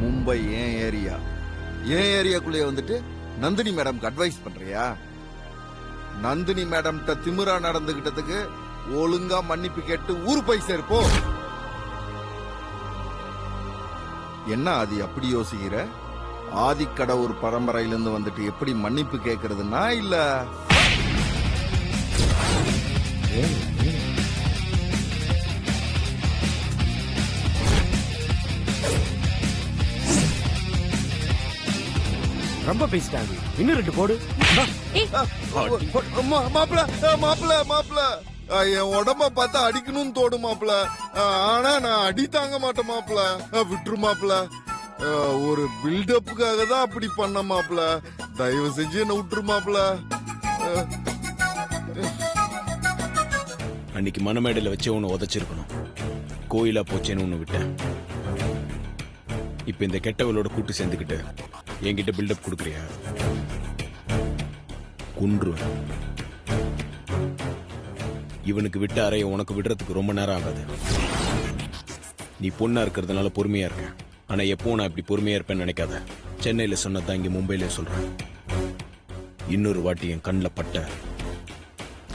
மும்பை ஏன் ஏரியாக்குள்ளே வந்துட்டு நந்தினி மேடம்க்கு அட்வைஸ் பண்றியா? நந்தினி மேடம் திமிரா நடந்துகிட்டதுக்கு ஒழுங்கா மன்னிப்பு கேட்டு ஊரு போய் சேர்ப்போ. என்ன ஆதி அப்படி யோசிக்கிற? ஆதிக்கடவுர் பரம்பரையிலிருந்து வந்துட்டு எப்படி மன்னிப்பு கேட்கறதுன்னா இல்ல ரொம்ப பேசிட்டாங்க. இன்னும் 2 போடு. மாப்பிள என் உடம்ப பார்த்தா அடிக்கணும்னு தோடும் மாப்பிள. ஆனா நான் அடி தாங்க மாட்டேன் மாப்பிள. விட்டுரு மாப்பிள. ஒரு பில்டப்புக்காக தான் அப்படி பண்ண மாப்பிள. தயவு செஞ்சு என்ன விட்டுரு மாப்பிள. அன்னைக்கு மனமேடையில வச்சு உன்னை உதச்சிருக்கணும். கோயிலா போச்சேன்னு உன்னை விட்டேன். இப்ப இந்த கெட்டவளோட கூட்டு சேர்ந்துக்கிட்டு என்கிட்ட பில்டப் கொடுக்குறியா? குன்றுவேன். இவனுக்கு விட்ட அறைய உனக்கு விடுறதுக்கு ரொம்ப நேரம் ஆகாது. நீ பொண்ணா இருக்கிறதுனால பொறுமையா இருக்க. ஆனா எப்போ நான் இப்படி பொறுமையா இருப்பேன்னு நினைக்காத. சென்னையில சொன்னதான் இங்க மும்பையில சொல்றேன். இன்னொரு வாட்டி என் கண்ணில் பட்ட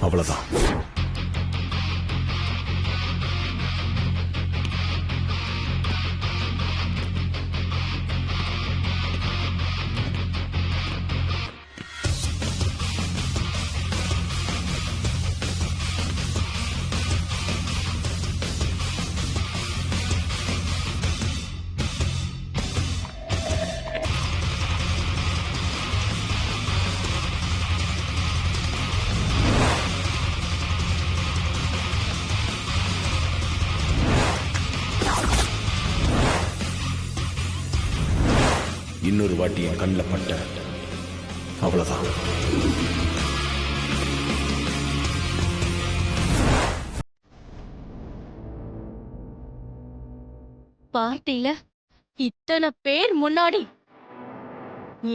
அவ்வளவுதான். இன்னொரு வாட்டி என் கண்ணில் பட்ட அவ்வளவுதான். பார்ட்டில இத்தனை பேர் முன்னாடி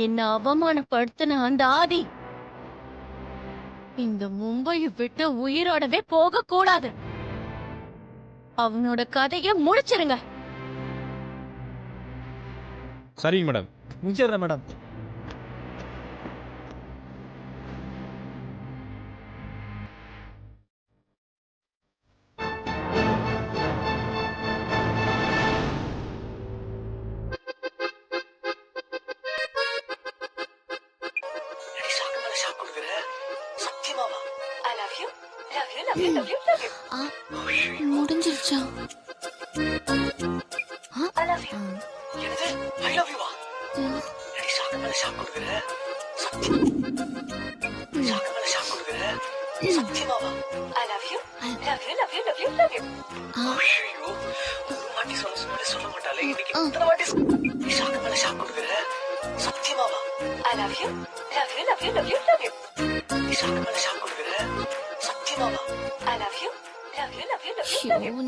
என்ன அவமானப்படுத்தின அந்த ஆதி இந்த மும்பையை விட்டு உயிரோடவே போக கூடாது. அவனோட கதையை முடிச்சிருங்க. சரிங்க மேடம். முடிச்சிடுறேன் மேடம். முடிஞ்சிருச்சா?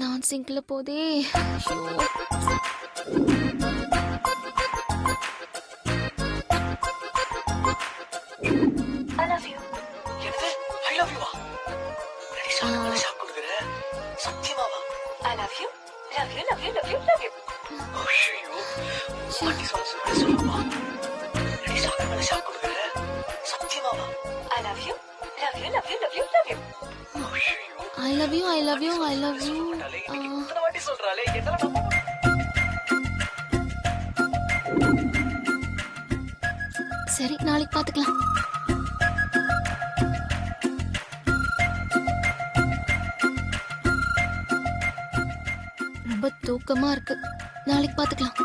நான் சிங்க்ல போதே. I love you. சரி, நாளைக்கு பாத்துக்கலாம். ரொம்ப தூக்கமா இருக்கு. நாளைக்கு பாத்துக்கலாம்.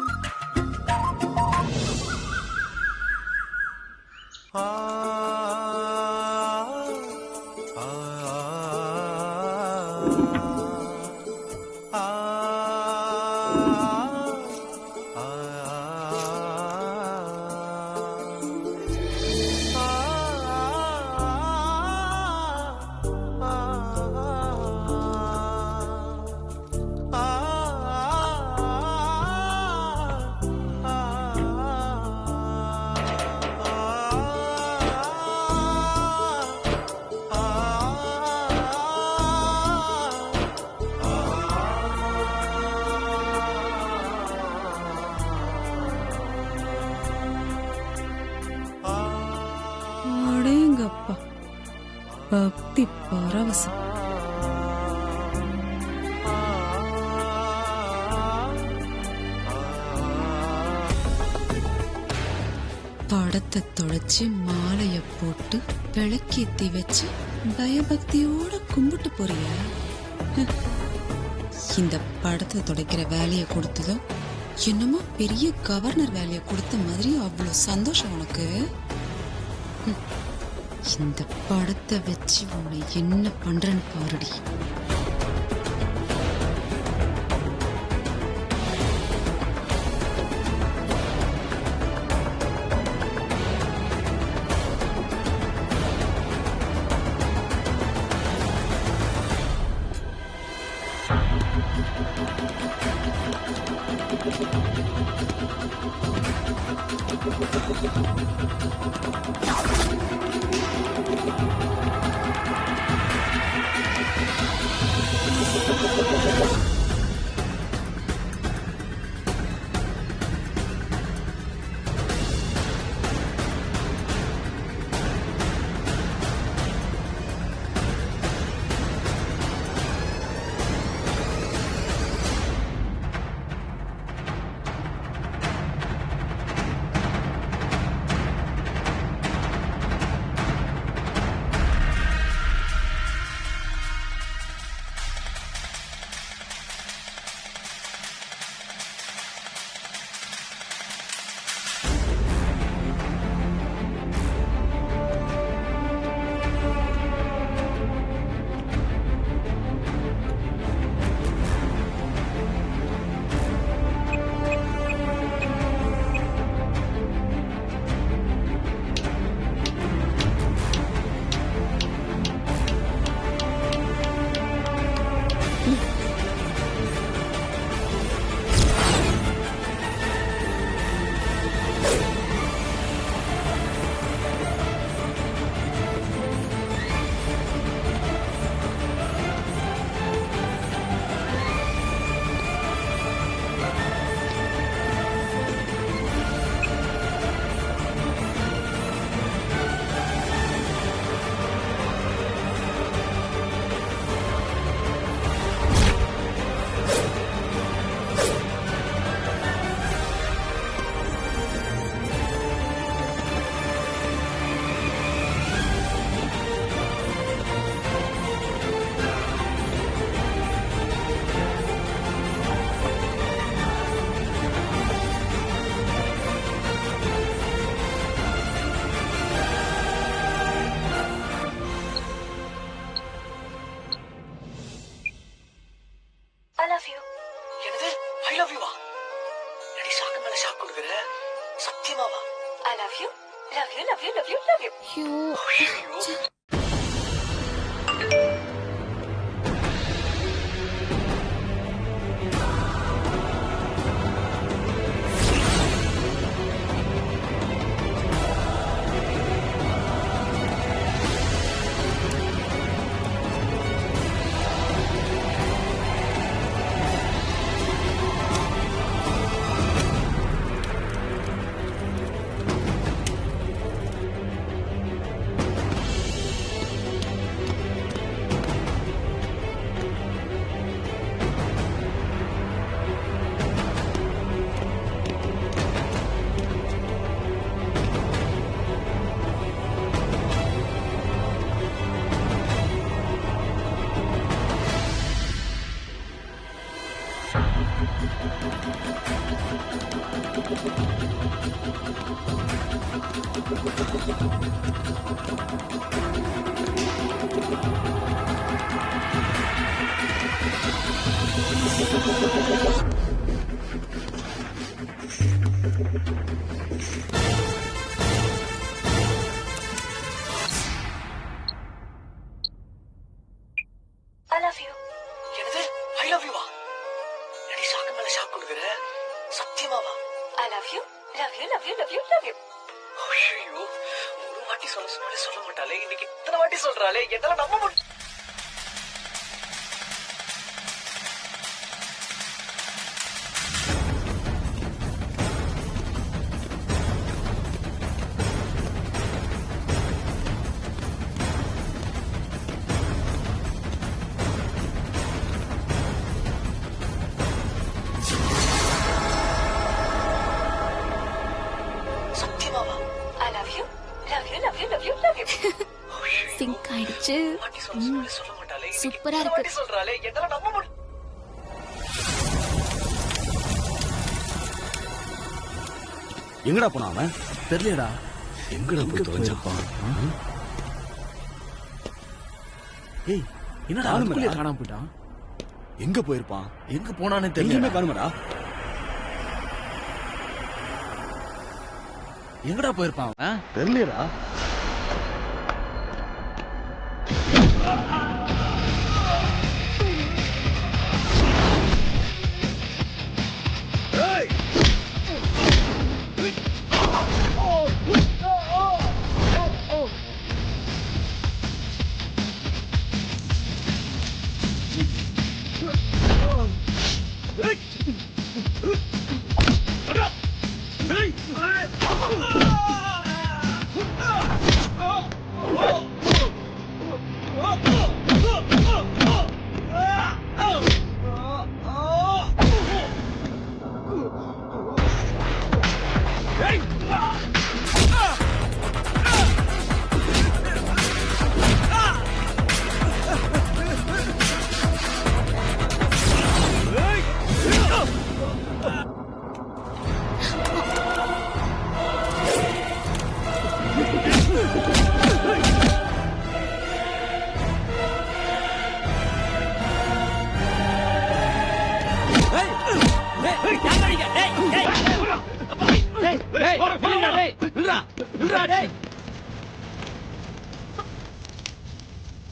பக்தி பரவசம். படத்தை தொலைச்சு மாலைய போட்டு விளக்கேத்தி வச்சு பயபக்தியோட கும்பிட்டு போறிய. இந்த படத்தை துடைக்கிற வேலையை கொடுத்ததோ என்னமோ பெரிய கவர்னர் வேலையை கொடுத்த மாதிரி அவ்வளவு சந்தோஷம் உனக்கு. இந்த படத்தை வச்சு உன்னை என்ன பண்றேன்னு பாருடி. சிங்க் ஆயிடுச்சு. சூப்பரா இருக்கு. எங்கடா போனா அவன்? தெரியலடா. எங்கடா போய் தொலைஞ்சிருப்பான்? ஏய், என்னடா அதுக்குள்ளே காணாம போயிட்டான்? எங்க போயிருப்பான்? எங்க போனானே எங்கேயுமே தெரியல. காணுமடா. எங்கடா போயிருப்பான் அவன்? தெரியலடா.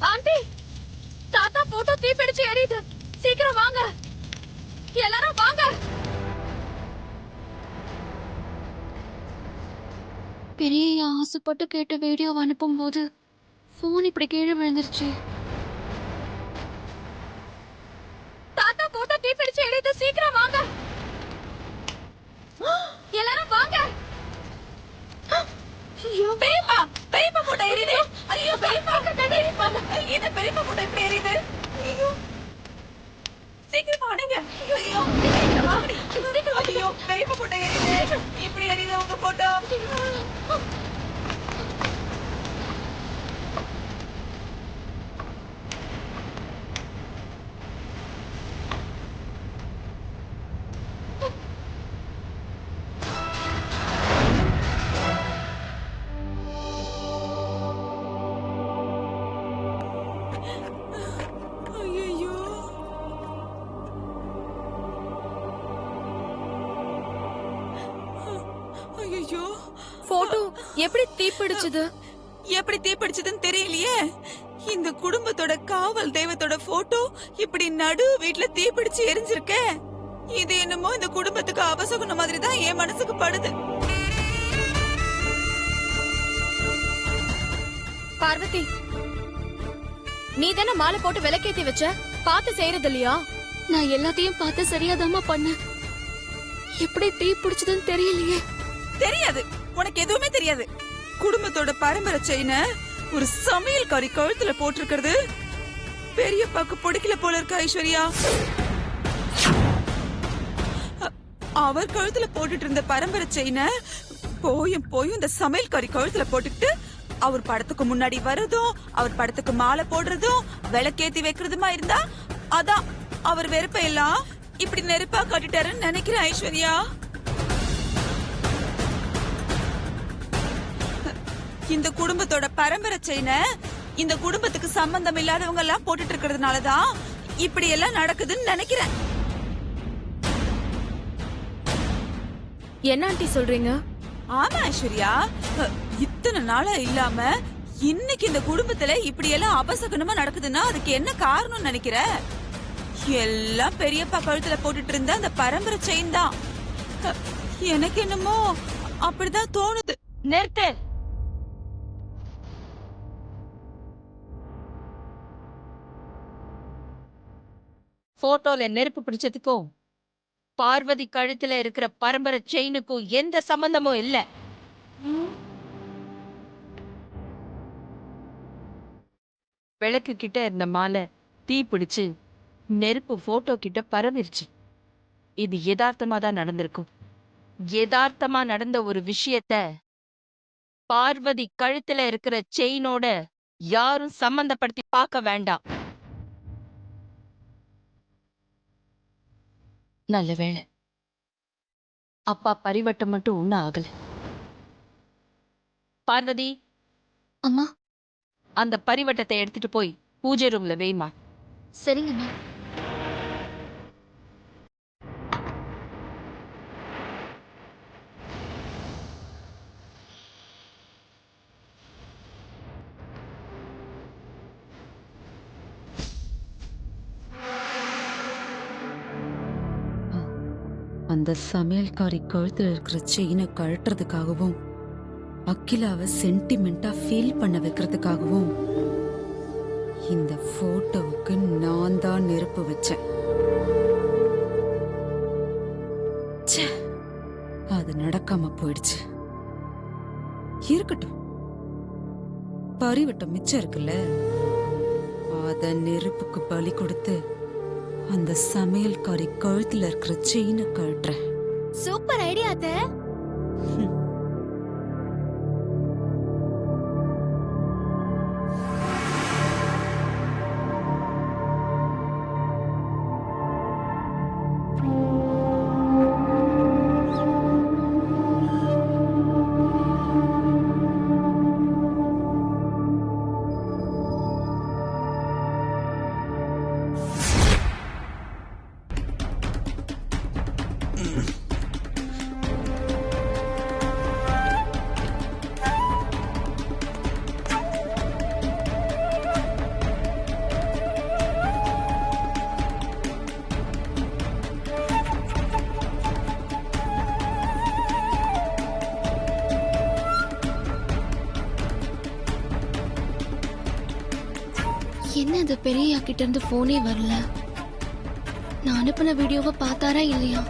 ஆண்டி, தாத்தா போட்டோ தீப்பிடிச்சு எரியுது. சீக்கிரம் வாங்க, எல்லாரும் வாங்க. பெரிய ஆசைப்பட்டு கேட்ட வீடியோ அனுப்பும் போது போன் இப்படி கீழே விழுந்துருச்சு. தாத்தா போட்டோ தீப்பிடிச்சு எரியுது. சீக்கிரம் வாங்க, எல்லாரும் வாங்க. ஐயோ, பெரியப்பா, பெரியப்பா போட்டோ எரியுது. ஐயோ, பெரியப்பா, இது பெரியப்பா போட்டோ இப்படி எரியுது. ஐயோ, சீக்கிரம் வாங்க. ஐயோ, சீக்கிரம் வாங்க. ஐயோ, பெரியப்பா போட்டோ எரியுது. இப்படி எரியுது உங்க போட்டோ. ஐயோ, போட்டோ எப்படி தீப்பிடிச்சது? எப்படி தீப்பிடிச்சதுன்னு தெரியலையே. இந்த குடும்பத்தோட காவல் தெய்வத்தோட போட்டோ இப்படி நடு வீட்ல தீப்பிடிச்சு எரிஞ்சிருக்க. இது என்னமோ இந்த குடும்பத்துக்கு அபசகுன மாதிரி தான் என் மனசுக்கு படுது. பார்வதி, நீ தானே மாலை போட்டு விளக்கேத்தி வச்ச? பார்த்து செய்யறது இல்லையா? நான் எல்லாத்தையும் பார்த்து சரியாதாமா பண்ணேன். எப்படி தீ பிடிச்சதுன்னு தெரியலையே. தெரியாது, உனக்கு எதுவுமே தெரியாது. குடும்பத்தோட பரம்பரை செயின ஒரு சமையல்காரி கழுத்துல போட்டிருக்கிறது பெரியப்பாக்கு பிடிக்கல போல இருக்கு ஐஸ்வர்யா. அவர் கழுத்துல போட்டுட்டு இருந்த பரம்பரை செயின போயும் இந்த சமையல்காரி கழுத்துல போட்டுக்கிட்டு அவர் படத்துக்கு முன்னாடி வர்றதும் அவர் படத்துக்கு மாலை போடுறதும் விளக்கேத்தி வைக்கிறதுமா இருந்தா அதான் அவர் வெறுப்ப எல்லாம் இப்படி நெருப்பா காட்டிட்டாருன்னு நினைக்கிறேன் ஐஸ்வர்யா. இந்த குடும்பத்தோட பரம்பரை செயின இந்த குடும்பத்துக்கு சம்பந்தம் இல்லாதவங்க எல்லாம் போட்டுட்டு இருக்கிறதுனாலதான் இப்படி எல்லாம் நடக்குதுன்னு நினைக்கிறேன். என்ன ஆண்டி சொல்றீங்க? ஆமா ஐஸ்வர்யா, இத்தனை நாளா இல்லாம இன்னைக்கு இந்த குடும்பத்துல இப்படி எல்லாம் அபசகுனமா நடக்குதுன்னா அதுக்கு என்ன காரணம் நினைக்கிற? எல்லாம் பெரியப்பா கழுத்துல போட்டுட்டு இருந்த அந்த பரம்பரை செயின் தான். எனக்கு என்னமோ அப்படிதான் தோணுது. நிறுத்து. போட்டோல நெருப்பு பிடிச்சதுக்கும் பார்வதி கழுத்துல இருக்கிற பரம்பரை செயினுக்கும் எந்த சம்பந்தமும் இல்ல. விளக்கு கிட்ட இருந்த மாலை தீ பிடிச்சு நெருப்பு போட்டோ கிட்ட பரவிருச்சு. இது யதார்த்தமா தான் நடந்திருக்கும். யதார்த்தமா நடந்த ஒரு விஷயத்த பார்வதி கழுத்துல இருக்கிற செயினோட யாரும் சம்பந்தப்படுத்தி பார்க்க வேண்டாம். நல்ல வேளை அப்பா பரிவட்டம் மட்டும் ஒன்னும் ஆகல. பார்வதி, அம்மா. அந்த பரிவட்டத்தை எடுத்துட்டு போய் பூஜை ரூம்ல வைமா. சரிங்கம்மா. அந்த சமையல்காரி கழுத்துல இருக்கிற செயினை கழட்டுறதுக்காகவும் அகிலாவை சென்டிமெண்டா ஃபீல் பண்ண வைக்கிறதுக்காகவும் இந்த போட்டோவுக்கு நான் தான் நெருப்பு வச்சேன். ச்சே, அது நடக்காம போயிடுச்சு. இருக்கட்டும், பரிவட்டம் மிச்சம் இருக்குல்ல, அத நெருப்புக்கு பலி கொடுத்து அந்த சமையல்காரி கழுத்துல இருக்கிற செயினை கழட்டுறேன். சூப்பர் ஐடியா அத்தை. என்ன அது பெரிய கிட்ட இருந்து போனே வரல? நான் அனுப்பின வீடியோவை பார்த்தாரா இல்லையா?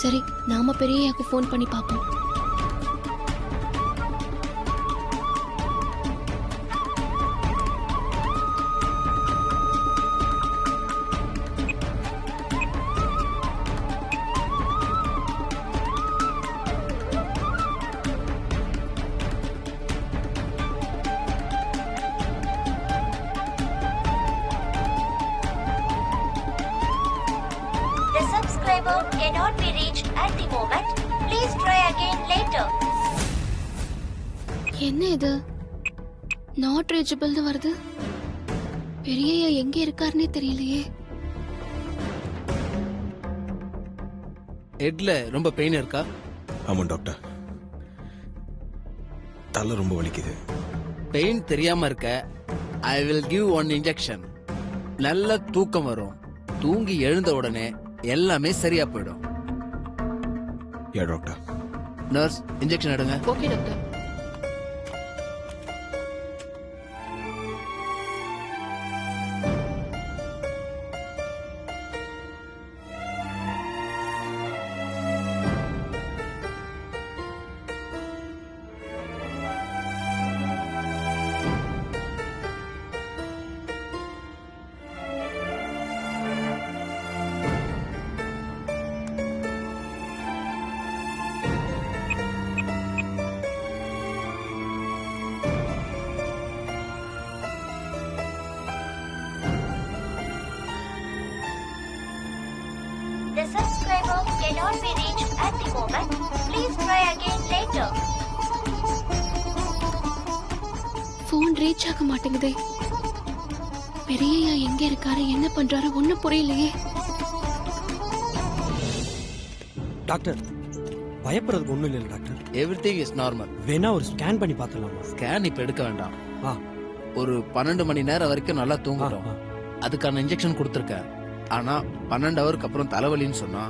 சரி, நாம பெரியயாக்கு ஃபோன் பண்ணி பார்ப்போம். The subscriber cannot be reached at the moment. Please try again later. என்ன இது? நாட் ரீச்சபிள்னு வருது. பெரியய்யா எங்க இருக்காருன்னே தெரியலையே. ஹெட்ல ரொம்ப பெயின் இருக்கா? ஆமா டாக்டர், தலை ரொம்ப வலிக்குது. பெயின் தெரியாம இருக்க I will give one injection. நல்ல தூக்கம் வரும். தூங்கி எழுந்த உடனே எல்லாமே சரியா போயிடும். யா டாக்டர். நர்ஸ், இன்ஜெக்ஷன் எடுங்க. Okay doctor. The subscriber cannot be reached at the moment. Please try again later. Phone reach ஆக மாட்டேங்குதே. பெரியய்யா எங்க இருக்காரு, என்ன பண்றாரு ஒண்ணும் புரியலையே. டாக்டர், பயப்படுறதுக்கு ஒண்ணும் இல்லை டாக்டர். Everything is normal. வேணா ஒரு ஸ்கேன் பண்ணி பார்த்துடலாமா? ஸ்கேன் இப்ப எடுக்க வேண்டாம். ஆ. ஒரு 12 மணி நேரம் வரைக்கும் நல்லா தூங்கட்டும். ஆ, அதுக்கான இன்ஜெக்ஷன் கொடுத்துருக்கேன். ஆனா 12 ஹவருக்கு அப்புறம் தலைவலின்னு சொன்னா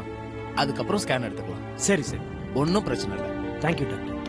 அதுக்கப்புறம் ஸ்கேன் எடுத்துக்கலாம். சரி சரி, ஒன்னும் பிரச்சனை இல்லை. Thank you doctor.